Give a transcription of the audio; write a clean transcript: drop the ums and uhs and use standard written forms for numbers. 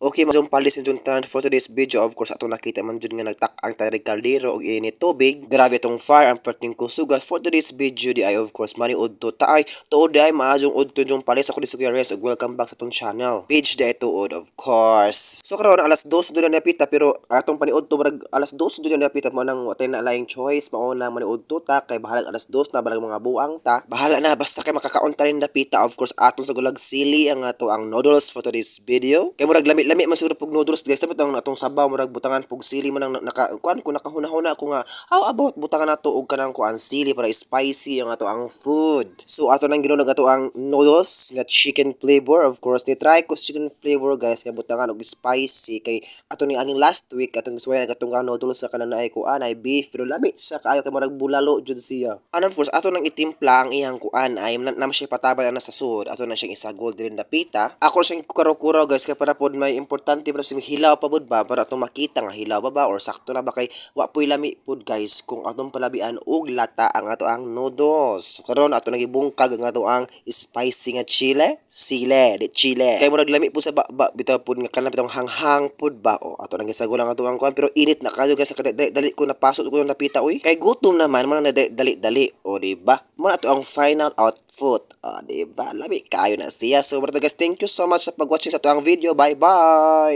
Okay, mazong palis yung tanan for today's video. Of course, ato nakita man dyan nga nagtak-ang tarig kaldero o init tubig. Grabe itong fire ang perting kusugas. For today's video, di ay of course, maniud to taay. Tuod di ay maadjong udto yung palis. Ako di Sugi Rez. Welcome back sa itong channel. Page di ay tuod, of course. So karon alas 2 doon na napita, pero atong paniud to, barag alas 2 doon na napita mo nang watay na alaying choice. Mauna maniud to ta, kay bahalag alas 2 na, balag mga buang ta. Bahala na, basta kay makakaon ta rin napita. Of course, atong sa gulag sili ang ato ang noodles for today's video. Kay murag lami man siguro pug noodles guys, tapos atong sabaw murag butangan pug sili man ang kuan ko nakahuna-huna ako nga how about butangan nato og kanang kuan sili para spicy ang ato ang food. So ato nang ginunog ato ang noodles nga chicken flavor. Of course ni try ko chicken flavor guys nga butangan og spicy kay ato ni aning last week atong gisuwayan katong noodles sa kananay kuan ay beef pero lami sa kaayo kay murag bulalo jud siya. And of course ato nang itimpla ang iyang kuan ay nam siya patabay na sa sud. Ato na siyang isagol din dapita. Ako siyang kuro-kuro guys kay para pod may importante para sing hilaw pa bud ba para atong makita nga hilaw ba or sakto na ba kay wa poy lami pod guys kung atong palabian og lata ang ato ang noodles. So, karon ato nagibungkag ang ato ang spicy nga sile de chile. Kay murag lami po sa bitaw pod nga kanang bitong hanghang pod ba o ato nang gisagol ang ato ang kuan pero init na kayo guys dali ko napasok ko napita uy. Kay gutom naman man na dali o di ba? Mo ato ang final output. O di ba? Lami kayo na siya. So guys, thank you so much sa pag-watching sa ato ang video. Bye bye.